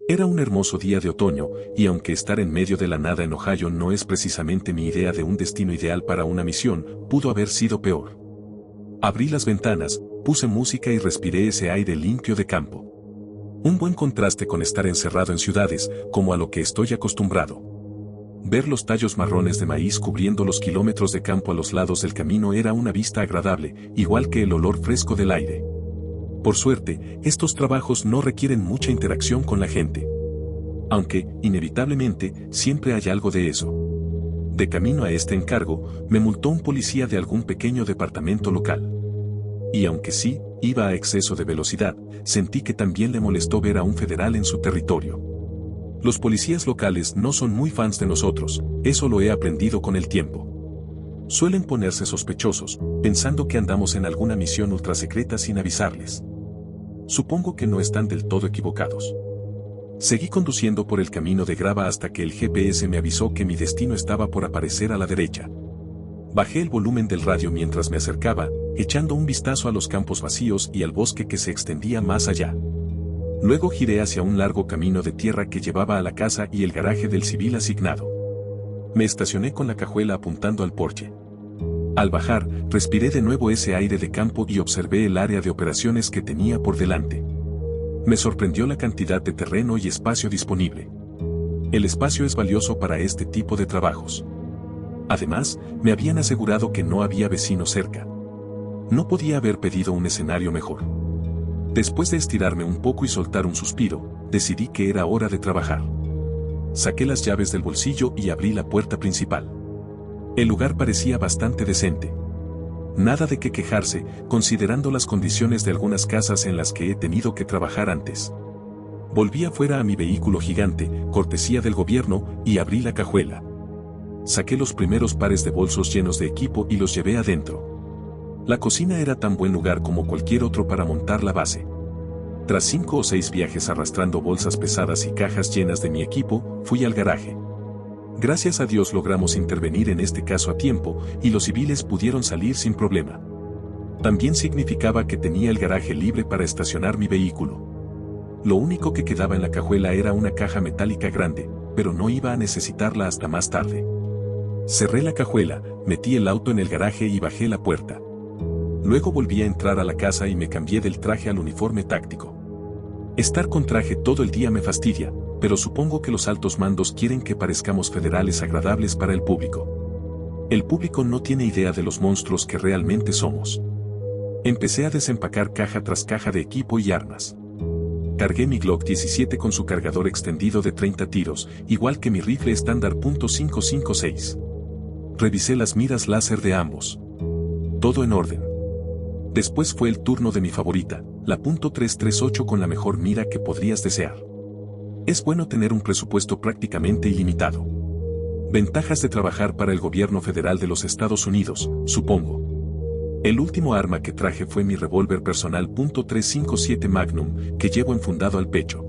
Era un hermoso día de otoño, y aunque estar en medio de la nada en Ohio no es precisamente mi idea de un destino ideal para una misión, pudo haber sido peor. Abrí las ventanas, puse música y respiré ese aire limpio de campo. Un buen contraste con estar encerrado en ciudades, como a lo que estoy acostumbrado. Ver los tallos marrones de maíz cubriendo los kilómetros de campo a los lados del camino era una vista agradable, igual que el olor fresco del aire. Por suerte, estos trabajos no requieren mucha interacción con la gente. Aunque, inevitablemente, siempre hay algo de eso. De camino a este encargo, me multó un policía de algún pequeño departamento local. Y aunque sí, iba a exceso de velocidad, sentí que también le molestó ver a un federal en su territorio. Los policías locales no son muy fans de nosotros, eso lo he aprendido con el tiempo. Suelen ponerse sospechosos, pensando que andamos en alguna misión ultrasecreta sin avisarles. Supongo que no están del todo equivocados. Seguí conduciendo por el camino de grava hasta que el GPS me avisó que mi destino estaba por aparecer a la derecha. Bajé el volumen del radio mientras me acercaba, echando un vistazo a los campos vacíos y al bosque que se extendía más allá. Luego giré hacia un largo camino de tierra que llevaba a la casa y el garaje del civil asignado. Me estacioné con la cajuela apuntando al porche. Al bajar, respiré de nuevo ese aire de campo y observé el área de operaciones que tenía por delante. Me sorprendió la cantidad de terreno y espacio disponible. El espacio es valioso para este tipo de trabajos. Además, me habían asegurado que no había vecinos cerca. No podía haber pedido un escenario mejor. Después de estirarme un poco y soltar un suspiro, decidí que era hora de trabajar. Saqué las llaves del bolsillo y abrí la puerta principal. El lugar parecía bastante decente. Nada de qué quejarse, considerando las condiciones de algunas casas en las que he tenido que trabajar antes. Volví afuera a mi vehículo gigante, cortesía del gobierno, y abrí la cajuela. Saqué los primeros pares de bolsos llenos de equipo y los llevé adentro. La cocina era tan buen lugar como cualquier otro para montar la base. Tras 5 o 6 viajes arrastrando bolsas pesadas y cajas llenas de mi equipo, fui al garaje. Gracias a Dios logramos intervenir en este caso a tiempo, y los civiles pudieron salir sin problema. También significaba que tenía el garaje libre para estacionar mi vehículo. Lo único que quedaba en la cajuela era una caja metálica grande, pero no iba a necesitarla hasta más tarde. Cerré la cajuela, metí el auto en el garaje y bajé la puerta. Luego volví a entrar a la casa y me cambié del traje al uniforme táctico. Estar con traje todo el día me fastidia, pero supongo que los altos mandos quieren que parezcamos federales agradables para el público. El público no tiene idea de los monstruos que realmente somos. Empecé a desempacar caja tras caja de equipo y armas. Cargué mi Glock 17 con su cargador extendido de 30 tiros, igual que mi rifle estándar .556. Revisé las miras láser de ambos. Todo en orden. Después fue el turno de mi favorita, la .338 con la mejor mira que podrías desear. Es bueno tener un presupuesto prácticamente ilimitado. Ventajas de trabajar para el gobierno federal de los Estados Unidos, supongo. El último arma que traje fue mi revólver personal .357 Magnum, que llevo enfundado al pecho.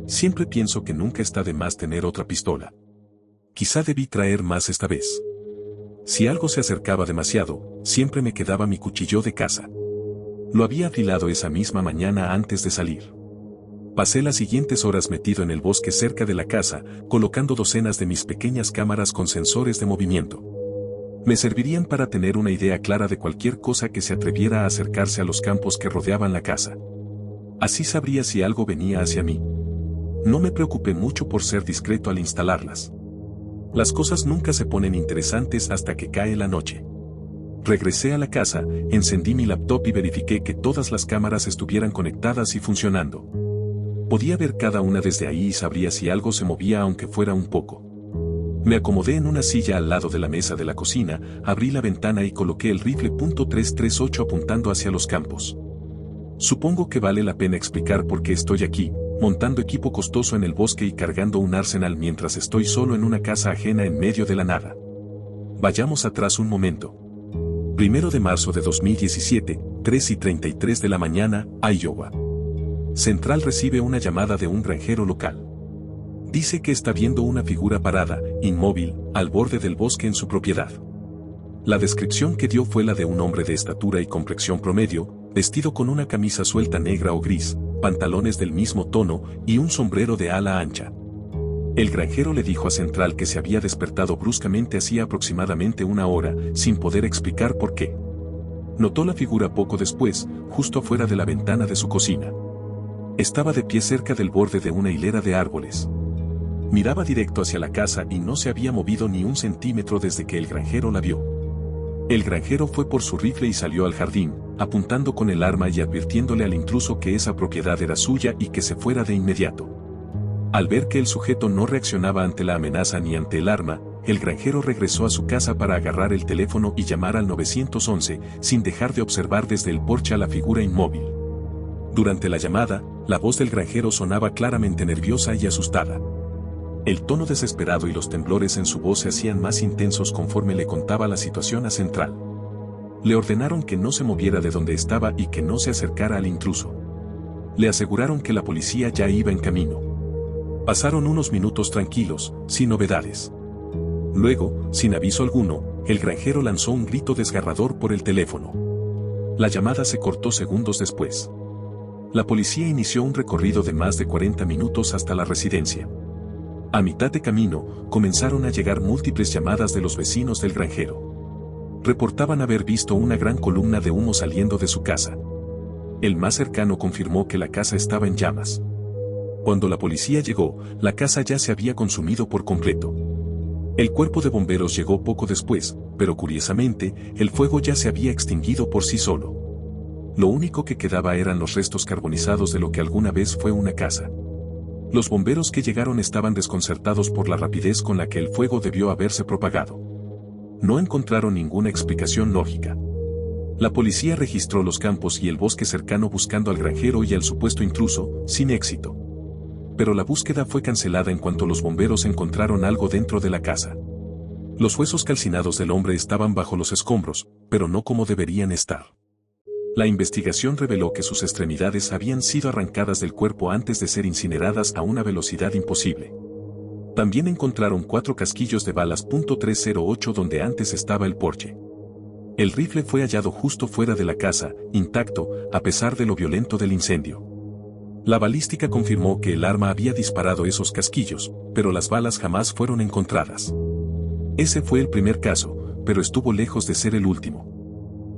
Siempre pienso que nunca está de más tener otra pistola. Quizá debí traer más esta vez. Si algo se acercaba demasiado, siempre me quedaba mi cuchillo de caza. Lo había afilado esa misma mañana antes de salir. Pasé las siguientes horas metido en el bosque cerca de la casa, colocando docenas de mis pequeñas cámaras con sensores de movimiento. Me servirían para tener una idea clara de cualquier cosa que se atreviera a acercarse a los campos que rodeaban la casa. Así sabría si algo venía hacia mí. No me preocupé mucho por ser discreto al instalarlas. Las cosas nunca se ponen interesantes hasta que cae la noche. Regresé a la casa, encendí mi laptop y verifiqué que todas las cámaras estuvieran conectadas y funcionando. Podía ver cada una desde ahí y sabría si algo se movía aunque fuera un poco. Me acomodé en una silla al lado de la mesa de la cocina, abrí la ventana y coloqué el rifle .338 apuntando hacia los campos. Supongo que vale la pena explicar por qué estoy aquí, montando equipo costoso en el bosque y cargando un arsenal mientras estoy solo en una casa ajena en medio de la nada. Vayamos atrás un momento. 1 de marzo de 2017, 3:33 de la mañana, Iowa. Central recibe una llamada de un granjero local. Dice que está viendo una figura parada, inmóvil, al borde del bosque en su propiedad. La descripción que dio fue la de un hombre de estatura y complexión promedio, vestido con una camisa suelta negra o gris, pantalones del mismo tono y un sombrero de ala ancha. El granjero le dijo a Central que se había despertado bruscamente hacía aproximadamente una hora, sin poder explicar por qué. Notó la figura poco después, justo afuera de la ventana de su cocina. Estaba de pie cerca del borde de una hilera de árboles. Miraba directo hacia la casa y no se había movido ni un centímetro desde que el granjero la vio. El granjero fue por su rifle y salió al jardín, apuntando con el arma y advirtiéndole al intruso que esa propiedad era suya y que se fuera de inmediato. Al ver que el sujeto no reaccionaba ante la amenaza ni ante el arma, el granjero regresó a su casa para agarrar el teléfono y llamar al 911, sin dejar de observar desde el porche a la figura inmóvil. Durante la llamada, la voz del granjero sonaba claramente nerviosa y asustada. El tono desesperado y los temblores en su voz se hacían más intensos conforme le contaba la situación a Central. Le ordenaron que no se moviera de donde estaba y que no se acercara al intruso. Le aseguraron que la policía ya iba en camino. Pasaron unos minutos tranquilos, sin novedades. Luego, sin aviso alguno, el granjero lanzó un grito desgarrador por el teléfono. La llamada se cortó segundos después. La policía inició un recorrido de más de 40 minutos hasta la residencia. A mitad de camino, comenzaron a llegar múltiples llamadas de los vecinos del granjero. Reportaban haber visto una gran columna de humo saliendo de su casa. El más cercano confirmó que la casa estaba en llamas. Cuando la policía llegó, la casa ya se había consumido por completo. El cuerpo de bomberos llegó poco después, pero curiosamente, el fuego ya se había extinguido por sí solo. Lo único que quedaba eran los restos carbonizados de lo que alguna vez fue una casa. Los bomberos que llegaron estaban desconcertados por la rapidez con la que el fuego debió haberse propagado. No encontraron ninguna explicación lógica. La policía registró los campos y el bosque cercano buscando al granjero y al supuesto intruso, sin éxito. Pero la búsqueda fue cancelada en cuanto los bomberos encontraron algo dentro de la casa. Los huesos calcinados del hombre estaban bajo los escombros, pero no como deberían estar. La investigación reveló que sus extremidades habían sido arrancadas del cuerpo antes de ser incineradas a una velocidad imposible. También encontraron 4 casquillos de balas .308 donde antes estaba el porche. El rifle fue hallado justo fuera de la casa, intacto, a pesar de lo violento del incendio. La balística confirmó que el arma había disparado esos casquillos, pero las balas jamás fueron encontradas. Ese fue el primer caso, pero estuvo lejos de ser el último.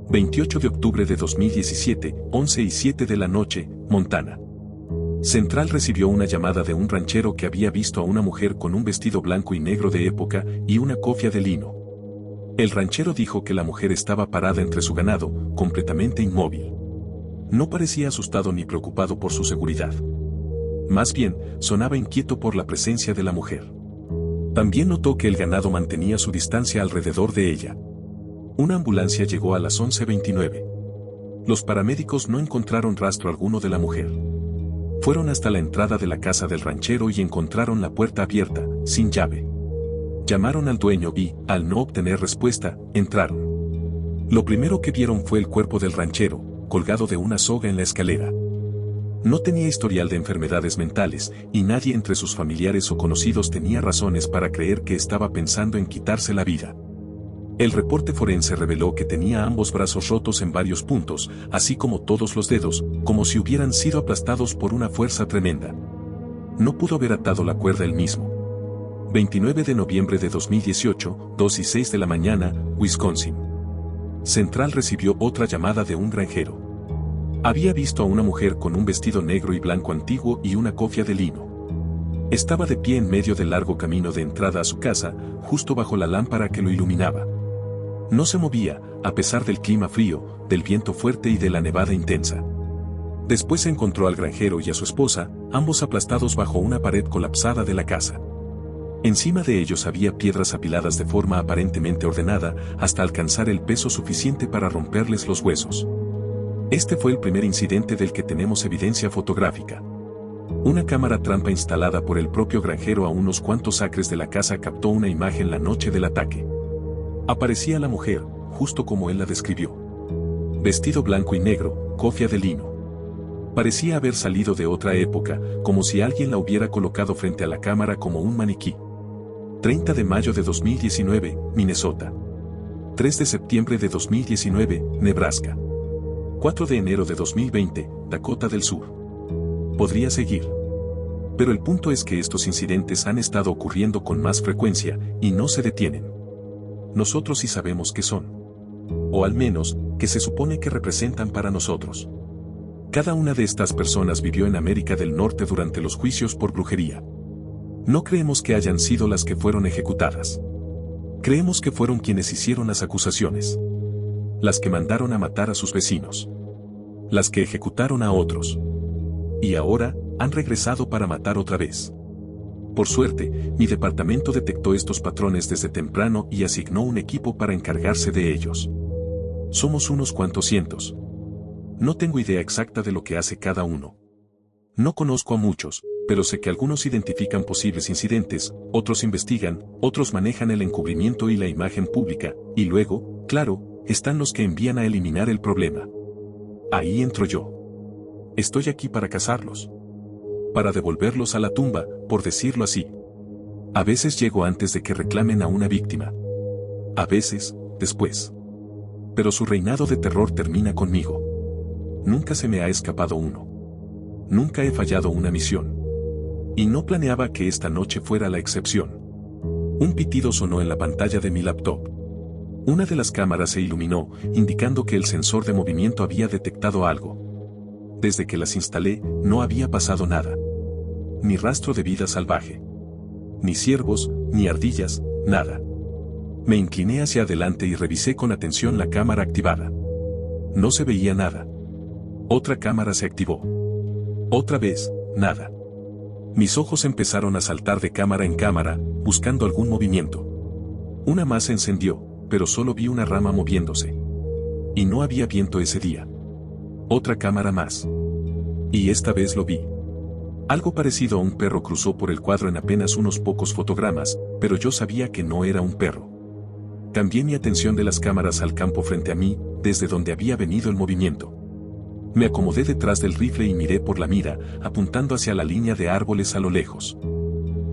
28 de octubre de 2017, 11:07 de la noche, Montana. Central recibió una llamada de un ranchero que había visto a una mujer con un vestido blanco y negro de época y una cofia de lino. El ranchero dijo que la mujer estaba parada entre su ganado, completamente inmóvil. No parecía asustado ni preocupado por su seguridad. Más bien, sonaba inquieto por la presencia de la mujer. También notó que el ganado mantenía su distancia alrededor de ella. Una ambulancia llegó a las 11:29. Los paramédicos no encontraron rastro alguno de la mujer. Fueron hasta la entrada de la casa del ranchero y encontraron la puerta abierta, sin llave. Llamaron al dueño y, al no obtener respuesta, entraron. Lo primero que vieron fue el cuerpo del ranchero, colgado de una soga en la escalera. No tenía historial de enfermedades mentales, y nadie entre sus familiares o conocidos tenía razones para creer que estaba pensando en quitarse la vida. El reporte forense reveló que tenía ambos brazos rotos en varios puntos, así como todos los dedos, como si hubieran sido aplastados por una fuerza tremenda. No pudo haber atado la cuerda él mismo. 29 de noviembre de 2018, 2:06 de la mañana, Wisconsin. Central recibió otra llamada de un granjero. Había visto a una mujer con un vestido negro y blanco antiguo y una cofia de lino. Estaba de pie en medio del largo camino de entrada a su casa, justo bajo la lámpara que lo iluminaba. No se movía, a pesar del clima frío, del viento fuerte y de la nevada intensa. Después encontró al granjero y a su esposa, ambos aplastados bajo una pared colapsada de la casa. Encima de ellos había piedras apiladas de forma aparentemente ordenada, hasta alcanzar el peso suficiente para romperles los huesos. Este fue el primer incidente del que tenemos evidencia fotográfica. Una cámara trampa instalada por el propio granjero a unos cuantos acres de la casa captó una imagen la noche del ataque. Aparecía la mujer, justo como él la describió. Vestido blanco y negro, cofia de lino. Parecía haber salido de otra época, como si alguien la hubiera colocado frente a la cámara como un maniquí. 30 de mayo de 2019, Minnesota. 3 de septiembre de 2019, Nebraska. 4 de enero de 2020, Dakota del Sur. Podría seguir. Pero el punto es que estos incidentes han estado ocurriendo con más frecuencia, y no se detienen. Nosotros sí sabemos qué son. O al menos, que se supone que representan para nosotros. Cada una de estas personas vivió en América del Norte durante los juicios por brujería. No creemos que hayan sido las que fueron ejecutadas. Creemos que fueron quienes hicieron las acusaciones. Las que mandaron a matar a sus vecinos. Las que ejecutaron a otros. Y ahora, han regresado para matar otra vez. Por suerte, mi departamento detectó estos patrones desde temprano y asignó un equipo para encargarse de ellos. Somos unos cuantos cientos. No tengo idea exacta de lo que hace cada uno. No conozco a muchos, pero sé que algunos identifican posibles incidentes, otros investigan, otros manejan el encubrimiento y la imagen pública, y luego, claro, están los que envían a eliminar el problema. Ahí entro yo. Estoy aquí para cazarlos. Para devolverlos a la tumba, por decirlo así. A veces llego antes de que reclamen a una víctima. A veces, después. Pero su reinado de terror termina conmigo. Nunca se me ha escapado uno. Nunca he fallado una misión. Y no planeaba que esta noche fuera la excepción. Un pitido sonó en la pantalla de mi laptop. Una de las cámaras se iluminó, indicando que el sensor de movimiento había detectado algo. Desde que las instalé, no había pasado nada. Ni rastro de vida salvaje. Ni ciervos, ni ardillas, nada. Me incliné hacia adelante y revisé con atención la cámara activada. No se veía nada. Otra cámara se activó. Otra vez, nada. Mis ojos empezaron a saltar de cámara en cámara, buscando algún movimiento. Una más se encendió, pero solo vi una rama moviéndose. Y no había viento ese día. Otra cámara más. Y esta vez lo vi. Algo parecido a un perro cruzó por el cuadro en apenas unos pocos fotogramas, pero yo sabía que no era un perro. Cambié mi atención de las cámaras al campo frente a mí, desde donde había venido el movimiento. Me acomodé detrás del rifle y miré por la mira, apuntando hacia la línea de árboles a lo lejos.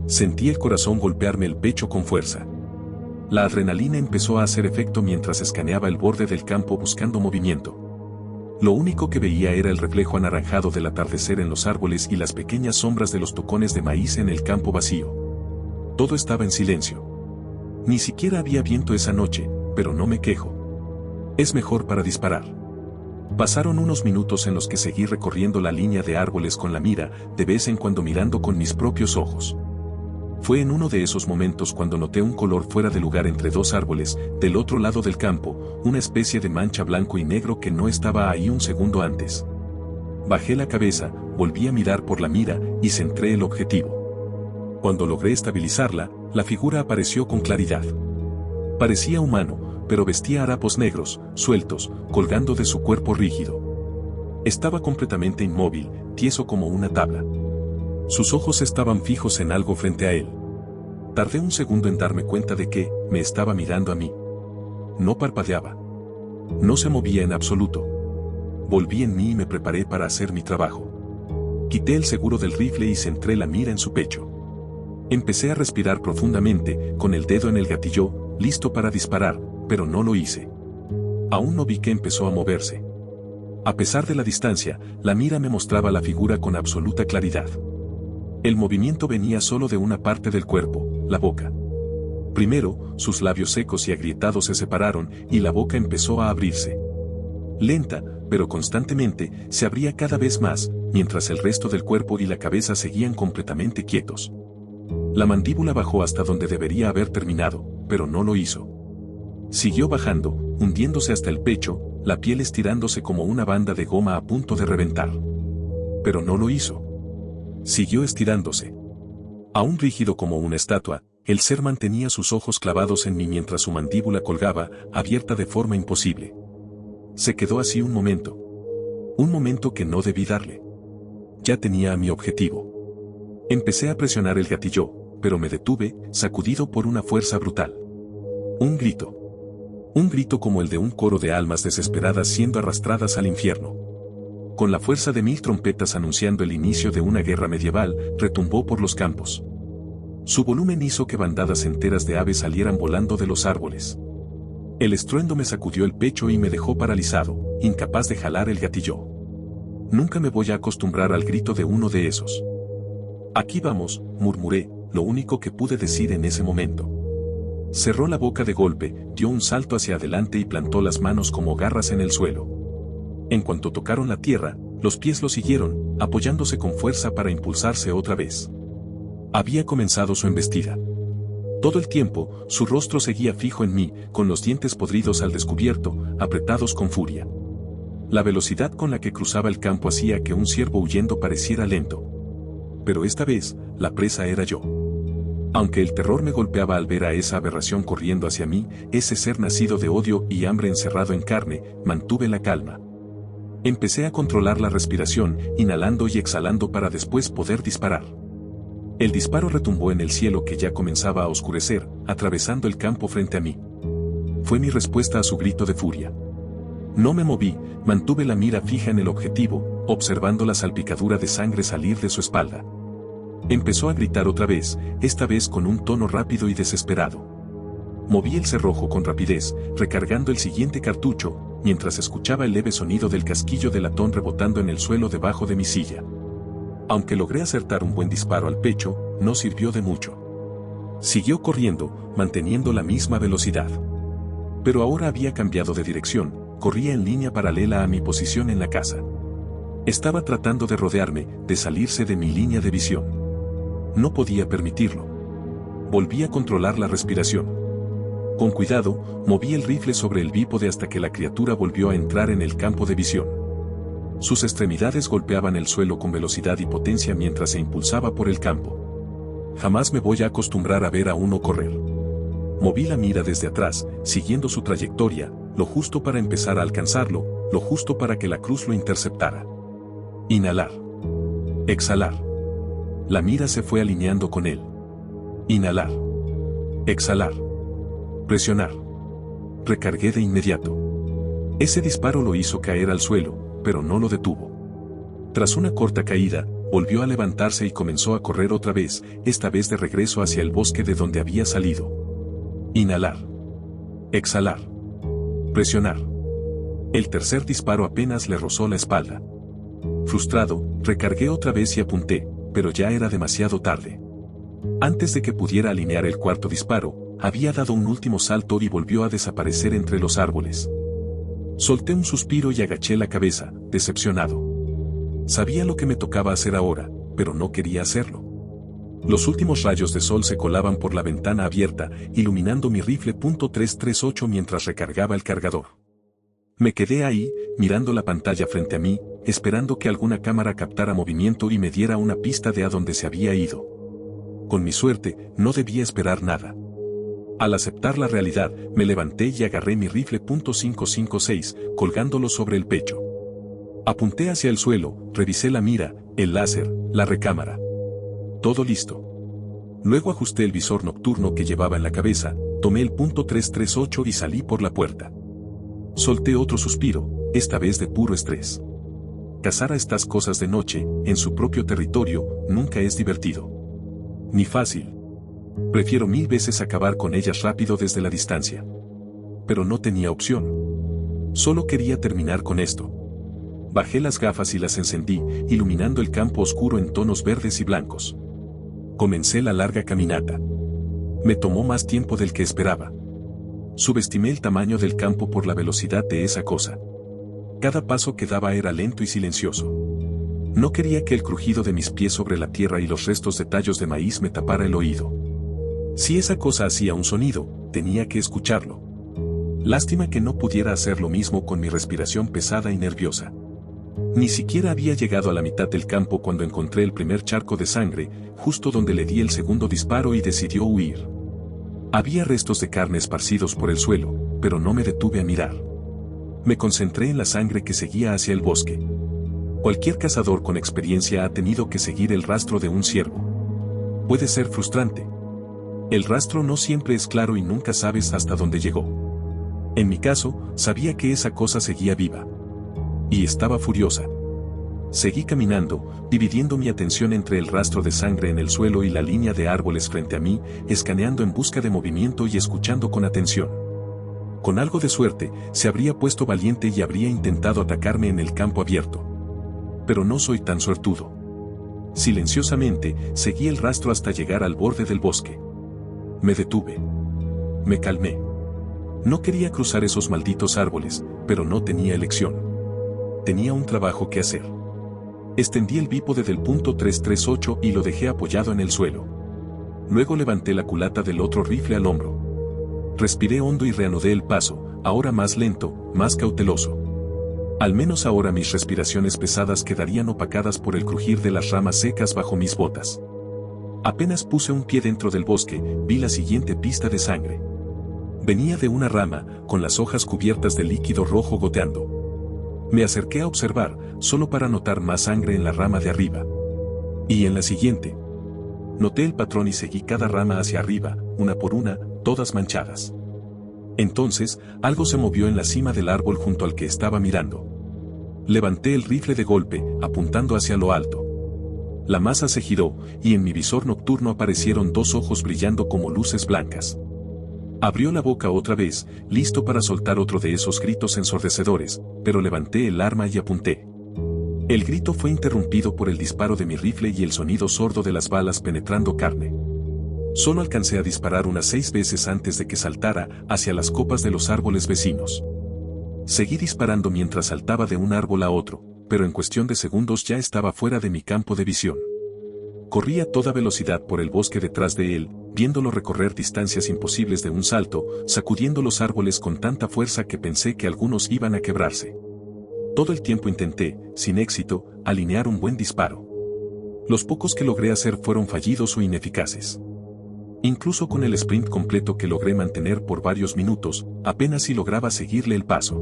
Sentí el corazón golpearme el pecho con fuerza. La adrenalina empezó a hacer efecto mientras escaneaba el borde del campo buscando movimiento. Lo único que veía era el reflejo anaranjado del atardecer en los árboles y las pequeñas sombras de los tocones de maíz en el campo vacío. Todo estaba en silencio. Ni siquiera había viento esa noche, pero no me quejo. Es mejor para disparar. Pasaron unos minutos en los que seguí recorriendo la línea de árboles con la mira, de vez en cuando mirando con mis propios ojos. Fue en uno de esos momentos cuando noté un color fuera de lugar entre dos árboles, del otro lado del campo, una especie de mancha blanco y negro que no estaba ahí un segundo antes. Bajé la cabeza, volví a mirar por la mira y centré el objetivo. Cuando logré estabilizarla, la figura apareció con claridad. Parecía humano, pero vestía harapos negros, sueltos, colgando de su cuerpo rígido. Estaba completamente inmóvil, tieso como una tabla. Sus ojos estaban fijos en algo frente a él. Tardé un segundo en darme cuenta de que me estaba mirando a mí. No parpadeaba. No se movía en absoluto. Volví en mí y me preparé para hacer mi trabajo. Quité el seguro del rifle y centré la mira en su pecho. Empecé a respirar profundamente, con el dedo en el gatillo, listo para disparar, pero no lo hice. Aún no vi que empezó a moverse. A pesar de la distancia, la mira me mostraba la figura con absoluta claridad. El movimiento venía solo de una parte del cuerpo, la boca. Primero, sus labios secos y agrietados se separaron y la boca empezó a abrirse. Lenta, pero constantemente, se abría cada vez más, mientras el resto del cuerpo y la cabeza seguían completamente quietos. La mandíbula bajó hasta donde debería haber terminado, pero no lo hizo. Siguió bajando, hundiéndose hasta el pecho, la piel estirándose como una banda de goma a punto de reventar. Pero no lo hizo. Siguió estirándose. Aún rígido como una estatua, el ser mantenía sus ojos clavados en mí mientras su mandíbula colgaba, abierta de forma imposible. Se quedó así un momento. Un momento que no debí darle. Ya tenía a mi objetivo. Empecé a presionar el gatillo, pero me detuve, sacudido por una fuerza brutal. Un grito. Un grito como el de un coro de almas desesperadas siendo arrastradas al infierno. Con la fuerza de 1000 trompetas anunciando el inicio de una guerra medieval, retumbó por los campos. Su volumen hizo que bandadas enteras de aves salieran volando de los árboles. El estruendo me sacudió el pecho y me dejó paralizado, incapaz de jalar el gatillo. Nunca me voy a acostumbrar al grito de uno de esos. Aquí vamos, murmuré, lo único que pude decir en ese momento. Cerró la boca de golpe, dio un salto hacia adelante y plantó las manos como garras en el suelo. En cuanto tocaron la tierra, los pies lo siguieron, apoyándose con fuerza para impulsarse otra vez. Había comenzado su embestida. Todo el tiempo, su rostro seguía fijo en mí, con los dientes podridos al descubierto, apretados con furia. La velocidad con la que cruzaba el campo hacía que un ciervo huyendo pareciera lento. Pero esta vez, la presa era yo. Aunque el terror me golpeaba al ver a esa aberración corriendo hacia mí, ese ser nacido de odio y hambre encerrado en carne, mantuve la calma. Empecé a controlar la respiración, inhalando y exhalando para después poder disparar. El disparo retumbó en el cielo que ya comenzaba a oscurecer, atravesando el campo frente a mí. Fue mi respuesta a su grito de furia. No me moví, mantuve la mira fija en el objetivo, observando la salpicadura de sangre salir de su espalda. Empezó a gritar otra vez, esta vez con un tono rápido y desesperado. Moví el cerrojo con rapidez, recargando el siguiente cartucho, mientras escuchaba el leve sonido del casquillo de latón rebotando en el suelo debajo de mi silla. Aunque logré acertar un buen disparo al pecho, no sirvió de mucho. Siguió corriendo, manteniendo la misma velocidad. Pero ahora había cambiado de dirección, corría en línea paralela a mi posición en la casa. Estaba tratando de rodearme, de salirse de mi línea de visión. No podía permitirlo. Volví a controlar la respiración. Con cuidado, moví el rifle sobre el bípode hasta que la criatura volvió a entrar en el campo de visión. Sus extremidades golpeaban el suelo con velocidad y potencia mientras se impulsaba por el campo. Jamás me voy a acostumbrar a ver a uno correr. Moví la mira desde atrás, siguiendo su trayectoria, lo justo para empezar a alcanzarlo, lo justo para que la cruz lo interceptara. Inhalar. Exhalar. La mira se fue alineando con él. Inhalar. Exhalar. Presionar. Recargué de inmediato. Ese disparo lo hizo caer al suelo, pero no lo detuvo. Tras una corta caída, volvió a levantarse y comenzó a correr otra vez, esta vez de regreso hacia el bosque de donde había salido. Inhalar. Exhalar. Presionar. El tercer disparo apenas le rozó la espalda. Frustrado, recargué otra vez y apunté, pero ya era demasiado tarde. Antes de que pudiera alinear el cuarto disparo, había dado un último salto y volvió a desaparecer entre los árboles. Solté un suspiro y agaché la cabeza, decepcionado. Sabía lo que me tocaba hacer ahora, pero no quería hacerlo. Los últimos rayos de sol se colaban por la ventana abierta, iluminando mi rifle .338 mientras recargaba el cargador. Me quedé ahí, mirando la pantalla frente a mí, esperando que alguna cámara captara movimiento y me diera una pista de a dónde se había ido. Con mi suerte, no debía esperar nada. Al aceptar la realidad, me levanté y agarré mi rifle .556, colgándolo sobre el pecho. Apunté hacia el suelo, revisé la mira, el láser, la recámara. Todo listo. Luego ajusté el visor nocturno que llevaba en la cabeza, tomé el .338 y salí por la puerta. Solté otro suspiro, esta vez de puro estrés. Cazar a estas cosas de noche, en su propio territorio, nunca es divertido. Ni fácil. Prefiero 1000 veces acabar con ellas rápido desde la distancia. Pero no tenía opción. Solo quería terminar con esto. Bajé las gafas y las encendí, iluminando el campo oscuro en tonos verdes y blancos. Comencé la larga caminata. Me tomó más tiempo del que esperaba. Subestimé el tamaño del campo por la velocidad de esa cosa. Cada paso que daba era lento y silencioso. No quería que el crujido de mis pies sobre la tierra y los restos de tallos de maíz me tapara el oído. Si esa cosa hacía un sonido, tenía que escucharlo. Lástima que no pudiera hacer lo mismo con mi respiración pesada y nerviosa. Ni siquiera había llegado a la mitad del campo cuando encontré el primer charco de sangre, justo donde le di el segundo disparo y decidió huir. Había restos de carne esparcidos por el suelo, pero no me detuve a mirar. Me concentré en la sangre que seguía hacia el bosque. Cualquier cazador con experiencia ha tenido que seguir el rastro de un ciervo. Puede ser frustrante. El rastro no siempre es claro y nunca sabes hasta dónde llegó. En mi caso, sabía que esa cosa seguía viva. Y estaba furiosa. Seguí caminando, dividiendo mi atención entre el rastro de sangre en el suelo y la línea de árboles frente a mí, escaneando en busca de movimiento y escuchando con atención. Con algo de suerte, se habría puesto valiente y habría intentado atacarme en el campo abierto. Pero no soy tan suertudo. Silenciosamente, seguí el rastro hasta llegar al borde del bosque. Me detuve. Me calmé. No quería cruzar esos malditos árboles, pero no tenía elección. Tenía un trabajo que hacer. Extendí el bípode del punto 338 y lo dejé apoyado en el suelo. Luego levanté la culata del otro rifle al hombro. Respiré hondo y reanudé el paso, ahora más lento, más cauteloso. Al menos ahora mis respiraciones pesadas quedarían opacadas por el crujir de las ramas secas bajo mis botas. Apenas puse un pie dentro del bosque, vi la siguiente pista de sangre. Venía de una rama, con las hojas cubiertas de líquido rojo goteando. Me acerqué a observar, solo para notar más sangre en la rama de arriba. Y en la siguiente. Noté el patrón y seguí cada rama hacia arriba, una por una, todas manchadas. Entonces, algo se movió en la cima del árbol junto al que estaba mirando. Levanté el rifle de golpe, apuntando hacia lo alto. La masa se giró, y en mi visor nocturno aparecieron dos ojos brillando como luces blancas. Abrió la boca otra vez, listo para soltar otro de esos gritos ensordecedores, pero levanté el arma y apunté. El grito fue interrumpido por el disparo de mi rifle y el sonido sordo de las balas penetrando carne. Solo alcancé a disparar unas 6 veces antes de que saltara hacia las copas de los árboles vecinos. Seguí disparando mientras saltaba de un árbol a otro, pero en cuestión de segundos ya estaba fuera de mi campo de visión. Corrí a toda velocidad por el bosque detrás de él, viéndolo recorrer distancias imposibles de un salto, sacudiendo los árboles con tanta fuerza que pensé que algunos iban a quebrarse. Todo el tiempo intenté, sin éxito, alinear un buen disparo. Los pocos que logré hacer fueron fallidos o ineficaces. Incluso con el sprint completo que logré mantener por varios minutos, apenas si lograba seguirle el paso.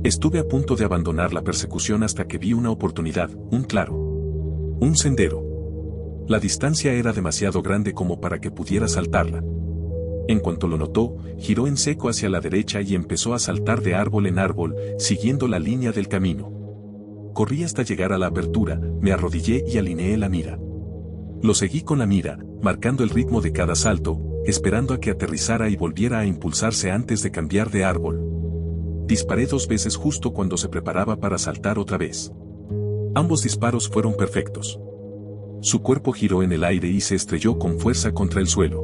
Estuve a punto de abandonar la persecución hasta que vi una oportunidad, un claro. Un sendero. La distancia era demasiado grande como para que pudiera saltarla. En cuanto lo notó, giró en seco hacia la derecha y empezó a saltar de árbol en árbol, siguiendo la línea del camino. Corrí hasta llegar a la apertura, me arrodillé y alineé la mira. Lo seguí con la mira, marcando el ritmo de cada salto, esperando a que aterrizara y volviera a impulsarse antes de cambiar de árbol. Disparé 2 veces justo cuando se preparaba para saltar otra vez. Ambos disparos fueron perfectos. Su cuerpo giró en el aire y se estrelló con fuerza contra el suelo.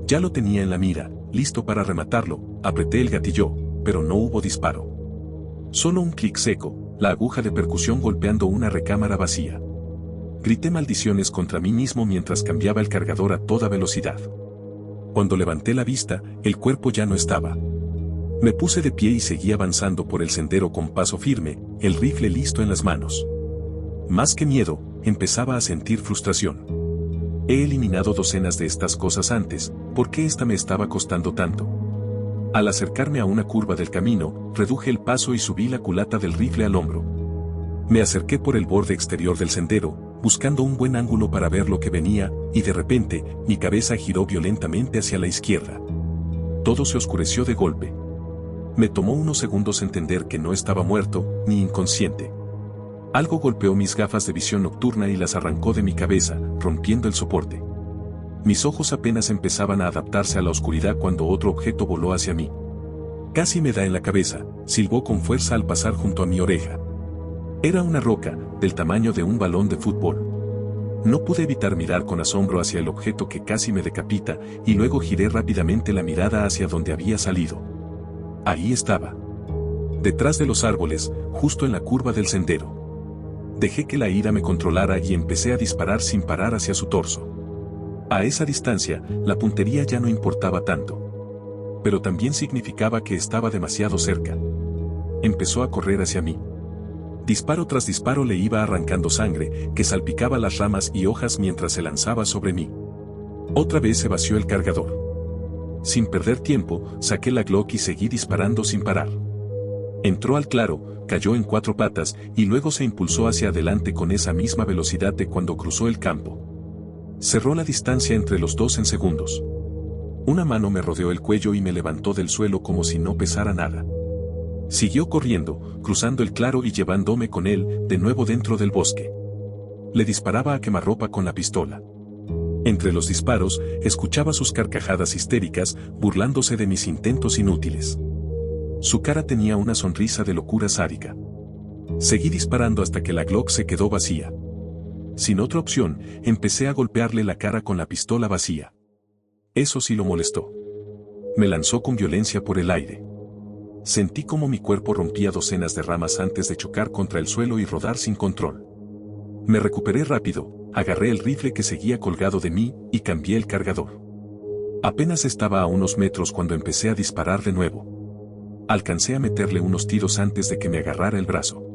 Ya lo tenía en la mira, listo para rematarlo, apreté el gatillo, pero no hubo disparo. Solo un clic seco, la aguja de percusión golpeando una recámara vacía. Grité maldiciones contra mí mismo mientras cambiaba el cargador a toda velocidad. Cuando levanté la vista, el cuerpo ya no estaba. Me puse de pie y seguí avanzando por el sendero con paso firme, el rifle listo en las manos. Más que miedo, empezaba a sentir frustración. He eliminado docenas de estas cosas antes, ¿por qué esta me estaba costando tanto? Al acercarme a una curva del camino, reduje el paso y subí la culata del rifle al hombro. Me acerqué por el borde exterior del sendero, buscando un buen ángulo para ver lo que venía, y de repente, mi cabeza giró violentamente hacia la izquierda. Todo se oscureció de golpe. Me tomó unos segundos entender que no estaba muerto, ni inconsciente. Algo golpeó mis gafas de visión nocturna y las arrancó de mi cabeza, rompiendo el soporte. Mis ojos apenas empezaban a adaptarse a la oscuridad cuando otro objeto voló hacia mí. Casi me da en la cabeza, silbó con fuerza al pasar junto a mi oreja. Era una roca, del tamaño de un balón de fútbol. No pude evitar mirar con asombro hacia el objeto que casi me decapita, y luego giré rápidamente la mirada hacia donde había salido. Ahí estaba. Detrás de los árboles, justo en la curva del sendero. Dejé que la ira me controlara y empecé a disparar sin parar hacia su torso. A esa distancia, la puntería ya no importaba tanto. Pero también significaba que estaba demasiado cerca. Empezó a correr hacia mí. Disparo tras disparo le iba arrancando sangre, que salpicaba las ramas y hojas mientras se lanzaba sobre mí. Otra vez se vació el cargador. Sin perder tiempo, saqué la Glock y seguí disparando sin parar. Entró al claro, cayó en 4 patas y luego se impulsó hacia adelante con esa misma velocidad de cuando cruzó el campo. Cerró la distancia entre los dos en segundos. Una mano me rodeó el cuello y me levantó del suelo como si no pesara nada. Siguió corriendo, cruzando el claro y llevándome con él, de nuevo dentro del bosque. Le disparaba a quemarropa con la pistola. Entre los disparos, escuchaba sus carcajadas histéricas, burlándose de mis intentos inútiles. Su cara tenía una sonrisa de locura sádica. Seguí disparando hasta que la Glock se quedó vacía. Sin otra opción, empecé a golpearle la cara con la pistola vacía. Eso sí lo molestó. Me lanzó con violencia por el aire. Sentí como mi cuerpo rompía docenas de ramas antes de chocar contra el suelo y rodar sin control. Me recuperé rápido, agarré el rifle que seguía colgado de mí y cambié el cargador. Apenas estaba a unos metros cuando empecé a disparar de nuevo. Alcancé a meterle unos tiros antes de que me agarrara el brazo.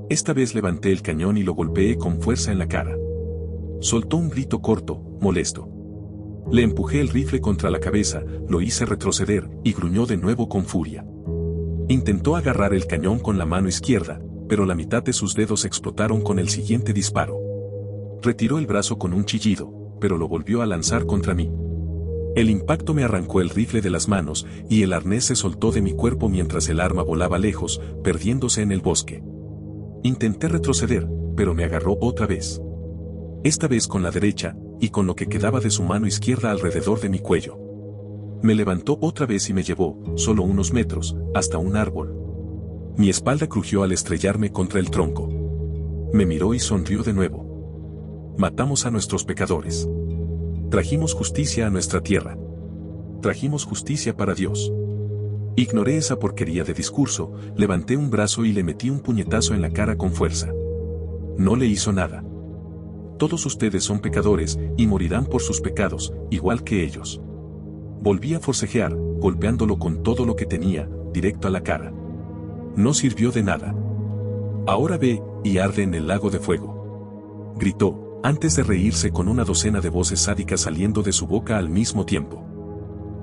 Esta vez levanté el cañón y lo golpeé con fuerza en la cara. Soltó un grito corto, molesto. Le empujé el rifle contra la cabeza, lo hice retroceder y gruñó de nuevo con furia. Intentó agarrar el cañón con la mano izquierda, pero la mitad de sus dedos explotaron con el siguiente disparo. Retiró el brazo con un chillido, pero lo volvió a lanzar contra mí. El impacto me arrancó el rifle de las manos y el arnés se soltó de mi cuerpo mientras el arma volaba lejos, perdiéndose en el bosque. Intenté retroceder, pero me agarró otra vez. Esta vez con la derecha, y con lo que quedaba de su mano izquierda alrededor de mi cuello. Me levantó otra vez y me llevó, solo unos metros, hasta un árbol. Mi espalda crujió al estrellarme contra el tronco. Me miró y sonrió de nuevo. Matamos a nuestros pecadores. Trajimos justicia a nuestra tierra. Trajimos justicia para Dios. Ignoré esa porquería de discurso, levanté un brazo y le metí un puñetazo en la cara con fuerza. No le hizo nada. Todos ustedes son pecadores y morirán por sus pecados, igual que ellos. Volví a forcejear, golpeándolo con todo lo que tenía, directo a la cara. No sirvió de nada. Ahora ve y arde en el lago de fuego. Gritó, antes de reírse con una docena de voces sádicas saliendo de su boca al mismo tiempo.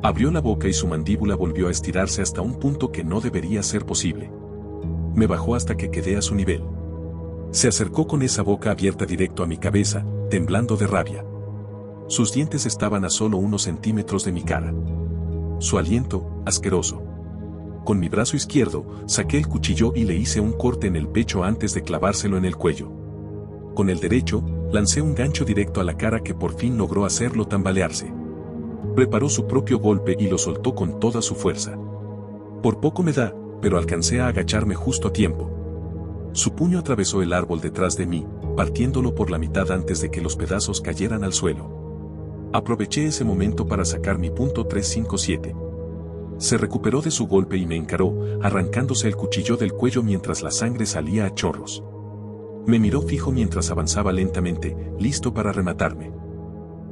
Abrió la boca y su mandíbula volvió a estirarse hasta un punto que no debería ser posible. Me bajó hasta que quedé a su nivel. Se acercó con esa boca abierta directo a mi cabeza, temblando de rabia. Sus dientes estaban a solo unos centímetros de mi cara. Su aliento, asqueroso. Con mi brazo izquierdo, saqué el cuchillo y le hice un corte en el pecho antes de clavárselo en el cuello. Con el derecho, lancé un gancho directo a la cara que por fin logró hacerlo tambalearse. Preparó su propio golpe y lo soltó con toda su fuerza. Por poco me da, pero alcancé a agacharme justo a tiempo. Su puño atravesó el árbol detrás de mí, partiéndolo por la mitad antes de que los pedazos cayeran al suelo. Aproveché ese momento para sacar mi .357. Se recuperó de su golpe y me encaró, arrancándose el cuchillo del cuello mientras la sangre salía a chorros. Me miró fijo mientras avanzaba lentamente, listo para rematarme.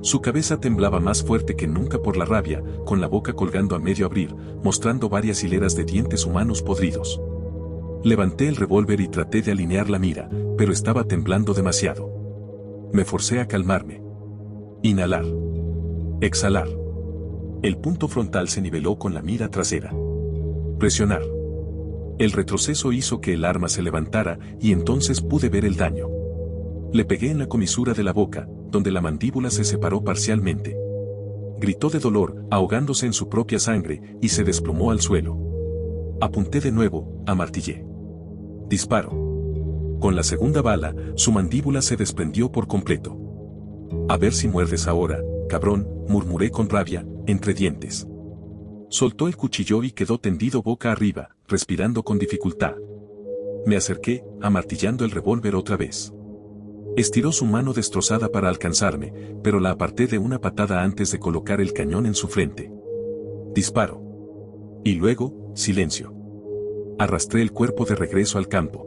Su cabeza temblaba más fuerte que nunca por la rabia, con la boca colgando a medio abrir, mostrando varias hileras de dientes humanos podridos. Levanté el revólver y traté de alinear la mira, pero estaba temblando demasiado. Me forcé a calmarme. Inhalar. Exhalar. El punto frontal se niveló con la mira trasera. Presionar. El retroceso hizo que el arma se levantara y entonces pude ver el daño. Le pegué en la comisura de la boca, donde la mandíbula se separó parcialmente. Gritó de dolor, ahogándose en su propia sangre, y se desplomó al suelo. Apunté de nuevo, amartillé. Disparo. Con la segunda bala, su mandíbula se desprendió por completo. A ver si muerdes ahora, cabrón, murmuré con rabia, entre dientes. Soltó el cuchillo y quedó tendido boca arriba, respirando con dificultad. Me acerqué, amartillando el revólver otra vez. Estiró su mano destrozada para alcanzarme, pero la aparté de una patada antes de colocar el cañón en su frente. Disparo. Y luego, silencio. Arrastré el cuerpo de regreso al campo.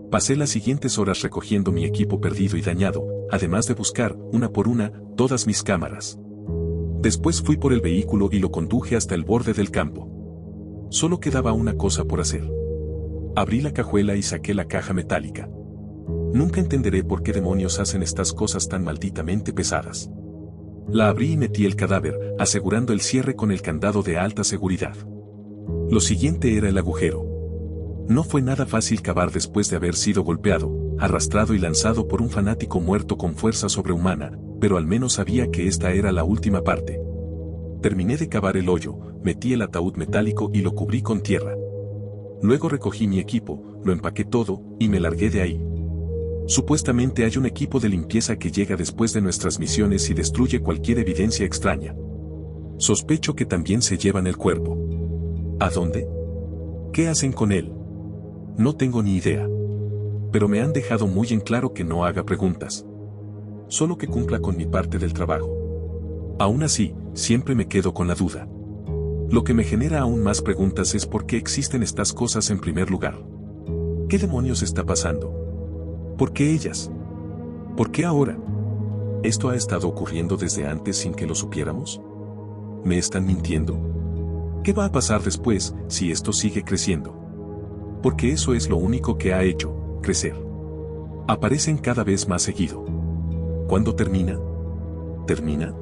Pasé las siguientes horas recogiendo mi equipo perdido y dañado, además de buscar, una por una, todas mis cámaras. Después fui por el vehículo y lo conduje hasta el borde del campo. Solo quedaba una cosa por hacer. Abrí la cajuela y saqué la caja metálica. Nunca entenderé por qué demonios hacen estas cosas tan malditamente pesadas. La abrí y metí el cadáver, asegurando el cierre con el candado de alta seguridad. Lo siguiente era el agujero. No fue nada fácil cavar después de haber sido golpeado, arrastrado y lanzado por un fanático muerto con fuerza sobrehumana, pero al menos sabía que esta era la última parte. Terminé de cavar el hoyo, metí el ataúd metálico y lo cubrí con tierra. Luego recogí mi equipo, lo empaqué todo, y me largué de ahí. Supuestamente hay un equipo de limpieza que llega después de nuestras misiones y destruye cualquier evidencia extraña. Sospecho que también se llevan el cuerpo. ¿A dónde? ¿Qué hacen con él? No tengo ni idea. pero me han dejado muy en claro que no haga preguntas. Solo que cumpla con mi parte del trabajo. Aún así, siempre me quedo con la duda. Lo que me genera aún más preguntas es por qué existen estas cosas en primer lugar. ¿Qué demonios está pasando? ¿Por qué ellas? ¿Por qué ahora? ¿Esto ha estado ocurriendo desde antes sin que lo supiéramos? ¿Me están mintiendo? ¿Qué va a pasar después si esto sigue creciendo? Porque eso es lo único que ha hecho crecer. Aparecen cada vez más seguido. ¿Cuándo termina? ¿Termina?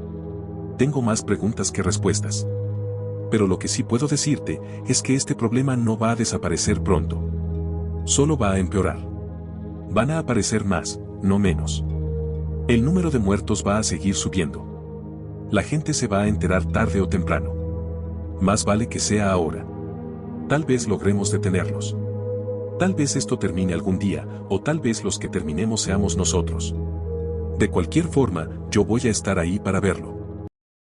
Tengo más preguntas que respuestas. Pero lo que sí puedo decirte es que este problema no va a desaparecer pronto. Solo va a empeorar. Van a aparecer más, no menos. El número de muertos va a seguir subiendo. La gente se va a enterar tarde o temprano. Más vale que sea ahora. Tal vez logremos detenerlos. Tal vez esto termine algún día, o tal vez los que terminemos seamos nosotros. De cualquier forma, yo voy a estar ahí para verlo.